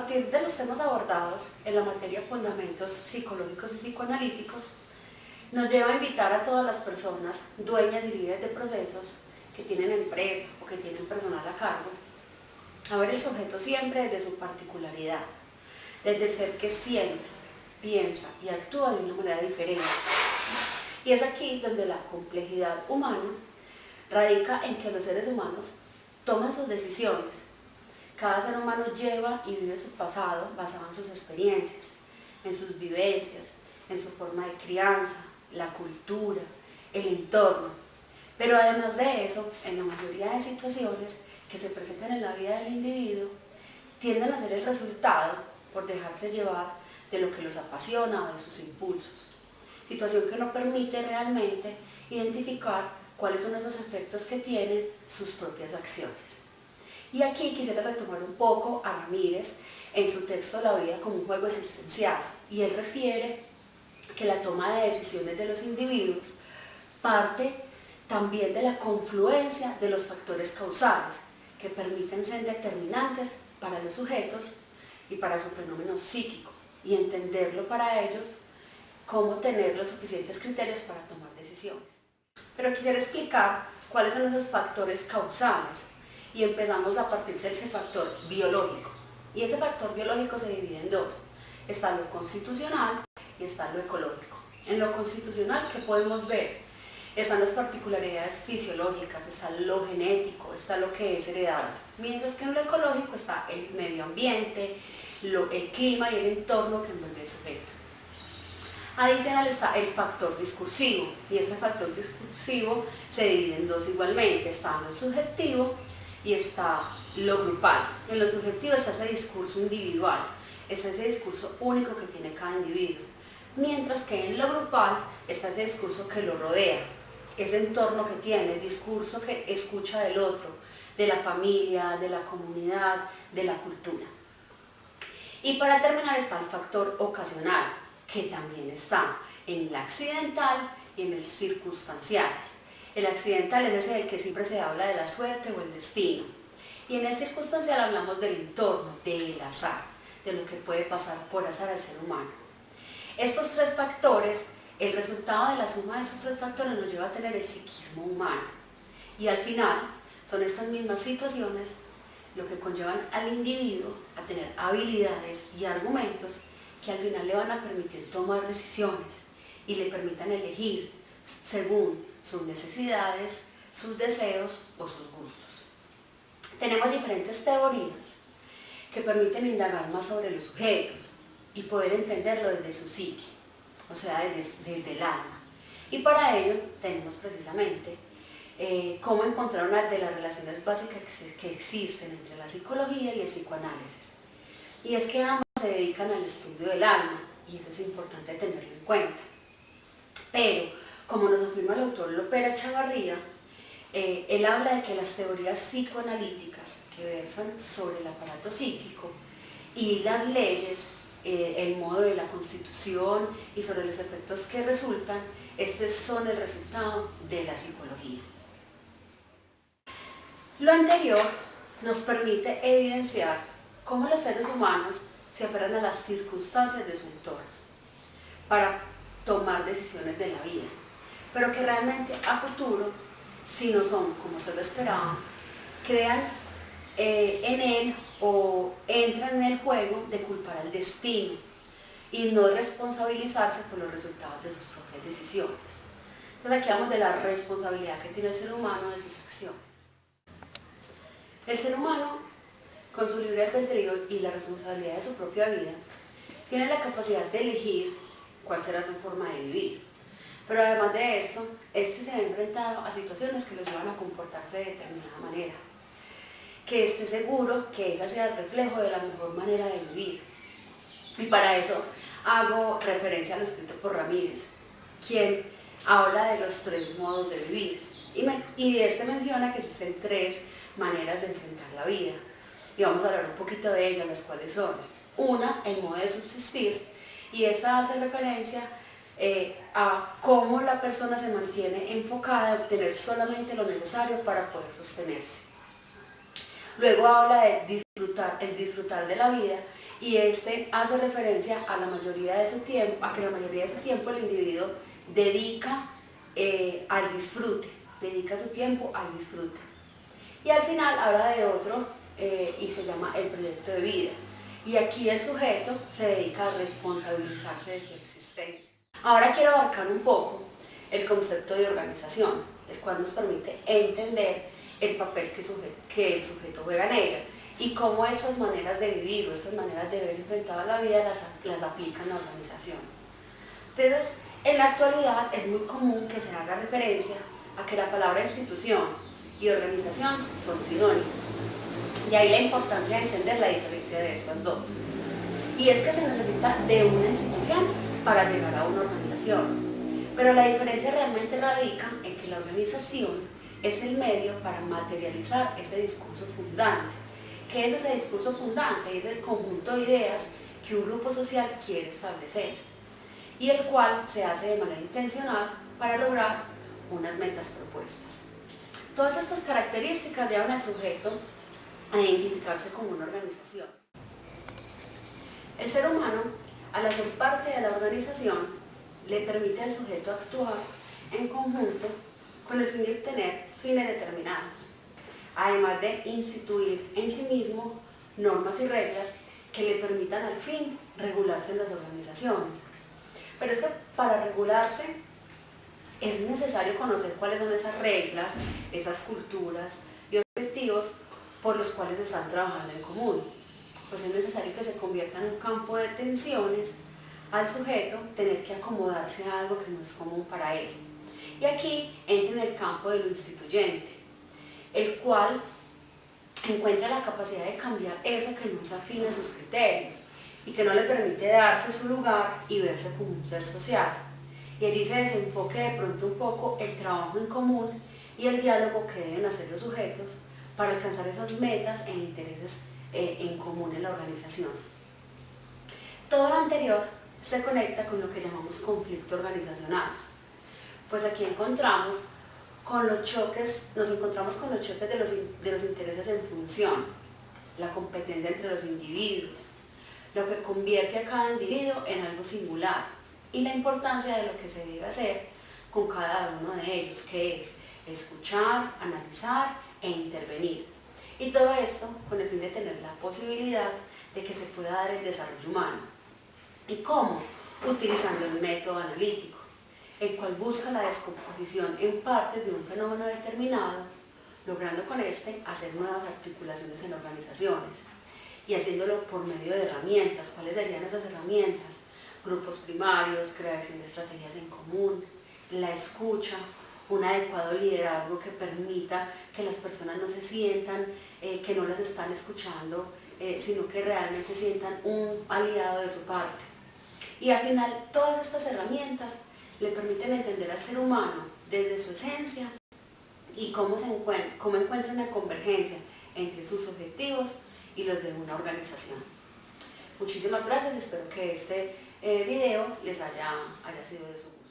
partir de los temas abordados en la materia Fundamentos Psicológicos y Psicoanalíticos, nos lleva a invitar a todas las personas, dueñas y líderes de procesos, que tienen empresa o que tienen personal a cargo, a ver el sujeto siempre desde su particularidad, desde el ser que siempre piensa y actúa de una manera diferente. Y es aquí donde la complejidad humana radica en que los seres humanos toman sus decisiones. Cada ser humano lleva y vive su pasado basado en sus experiencias, en sus vivencias, en su forma de crianza, la cultura, el entorno. Pero además de eso, en la mayoría de situaciones que se presentan en la vida del individuo, tienden a ser el resultado por dejarse llevar de lo que los apasiona o de sus impulsos. Situación que no permite realmente identificar cuáles son esos efectos que tienen sus propias acciones. Y aquí quisiera retomar un poco a Ramírez en su texto La vida como un juego existencial, y él refiere que la toma de decisiones de los individuos parte también de la confluencia de los factores causales que permiten ser determinantes para los sujetos y para su fenómeno psíquico, y entenderlo para ellos cómo tener los suficientes criterios para tomar decisiones. Pero quisiera explicar cuáles son esos factores causales, y empezamos a partir de ese factor biológico. Y ese factor biológico se divide en dos: está lo constitucional y está lo ecológico. En lo constitucional, ¿qué podemos ver? Están las particularidades fisiológicas, está lo genético, está lo que es heredado. Mientras que en lo ecológico está el medio ambiente, el clima y el entorno que envuelve el sujeto. Adicional está el factor discursivo, y ese factor discursivo se divide en dos igualmente: está lo subjetivo y está lo grupal. En lo subjetivo está ese discurso individual, es ese discurso único que tiene cada individuo, mientras que en lo grupal está ese discurso que lo rodea, ese entorno que tiene, el discurso que escucha del otro, de la familia, de la comunidad, de la cultura. Y para terminar está el factor ocasional, que también está en el accidental y en el circunstancial. El accidental es ese del que siempre se habla de la suerte o el destino, y en el circunstancial hablamos del entorno, del azar, de lo que puede pasar por azar al ser humano. Estos tres factores, el resultado de la suma de esos tres factores nos lleva a tener el psiquismo humano, y al final son estas mismas situaciones lo que conllevan al individuo a tener habilidades y argumentos que al final le van a permitir tomar decisiones y le permitan elegir según sus necesidades, sus deseos o sus gustos. Tenemos diferentes teorías que permiten indagar más sobre los sujetos y poder entenderlo desde su psique, o sea, desde el alma. Y para ello tenemos precisamente cómo encontrar una de las relaciones básicas que existen entre la psicología y el psicoanálisis. Y es que ambas se dedican al estudio del alma, y eso es importante tenerlo en cuenta. Pero, como nos afirma el autor Lopera Chavarría, él habla de que las teorías psicoanalíticas que versan sobre el aparato psíquico y las leyes, el modo de la constitución y sobre los efectos que resultan, estos son el resultado de la psicología. Lo anterior nos permite evidenciar cómo los seres humanos se aferran a las circunstancias de su entorno para tomar decisiones de la vida, pero que realmente a futuro, si no son como se lo esperaba, crean en él o entran en el juego de culpar al destino y no responsabilizarse por los resultados de sus propias decisiones. Entonces aquí hablamos de la responsabilidad que tiene el ser humano de sus acciones. El ser humano, con su libre albedrío y la responsabilidad de su propia vida, tiene la capacidad de elegir cuál será su forma de vivir. Pero además de esto, se ha enfrentado a situaciones que lo llevan a comportarse de determinada manera. Que esté seguro que esa sea el reflejo de la mejor manera de vivir. Y para eso hago referencia a lo escrito por Ramírez, quien habla de los tres modos de vivir. Y menciona que existen tres maneras de enfrentar la vida. Y vamos a hablar un poquito de ellas, las cuales son: una, el modo de subsistir, y esta hace referencia a cómo la persona se mantiene enfocada en obtener solamente lo necesario para poder sostenerse. Luego habla de disfrutar de la vida, y este hace referencia a la mayoría de su tiempo, a que la mayoría de su tiempo el individuo dedica al disfrute, dedica su tiempo al disfrute. Y al final habla de otro y se llama el proyecto de vida. Y aquí el sujeto se dedica a responsabilizarse de su existencia. Ahora quiero abarcar un poco el concepto de organización, el cual nos permite entender el papel que el sujeto juega en ella y cómo esas maneras de vivir o esas maneras de ver enfrentada la vida las aplica en la organización. Entonces, en la actualidad es muy común que se haga referencia a que la palabra institución y organización son sinónimos. De ahí la importancia de entender la diferencia de estas dos. Y es que se necesita de una institución para llegar a una organización. Pero la diferencia realmente radica en que la organización es el medio para materializar ese discurso fundante. ¿Qué es ese discurso fundante? Es el conjunto de ideas que un grupo social quiere establecer y el cual se hace de manera intencional para lograr unas metas propuestas. Todas estas características llevan al sujeto a identificarse como una organización. El ser humano, al hacer parte de la organización, le permite al sujeto actuar en conjunto con el fin de obtener fines determinados, además de instituir en sí mismo normas y reglas que le permitan al fin regularse en las organizaciones. Pero es que para regularse es necesario conocer cuáles son esas reglas, esas culturas y objetivos por los cuales están trabajando en común. Pues es necesario que se convierta en un campo de tensiones al sujeto tener que acomodarse a algo que no es común para él. Y aquí entra en el campo de lo instituyente, el cual encuentra la capacidad de cambiar eso que no es afín a sus criterios y que no le permite darse su lugar y verse como un ser social. Y allí se desenfoque de pronto un poco el trabajo en común y el diálogo que deben hacer los sujetos para alcanzar esas metas e intereses en común en la organización. Todo lo anterior se conecta con lo que llamamos conflicto organizacional. Pues aquí nos encontramos con los choques de los intereses en función, la competencia entre los individuos, lo que convierte a cada individuo en algo singular y la importancia de lo que se debe hacer con cada uno de ellos, que es escuchar, analizar e intervenir. Y todo esto con el fin de tener la posibilidad de que se pueda dar el desarrollo humano. ¿Y cómo? Utilizando el método analítico, el cual busca la descomposición en partes de un fenómeno determinado, logrando con este hacer nuevas articulaciones en organizaciones y haciéndolo por medio de herramientas. ¿Cuáles serían esas herramientas? Grupos primarios, creación de estrategias en común, la escucha, un adecuado liderazgo que permita que las personas no se sientan que no las están escuchando, sino que realmente sientan un aliado de su parte. Y al final todas estas herramientas le permiten entender al ser humano desde su esencia y cómo encuentra una convergencia entre sus objetivos y los de una organización. Muchísimas gracias, espero que este video les haya sido de su gusto.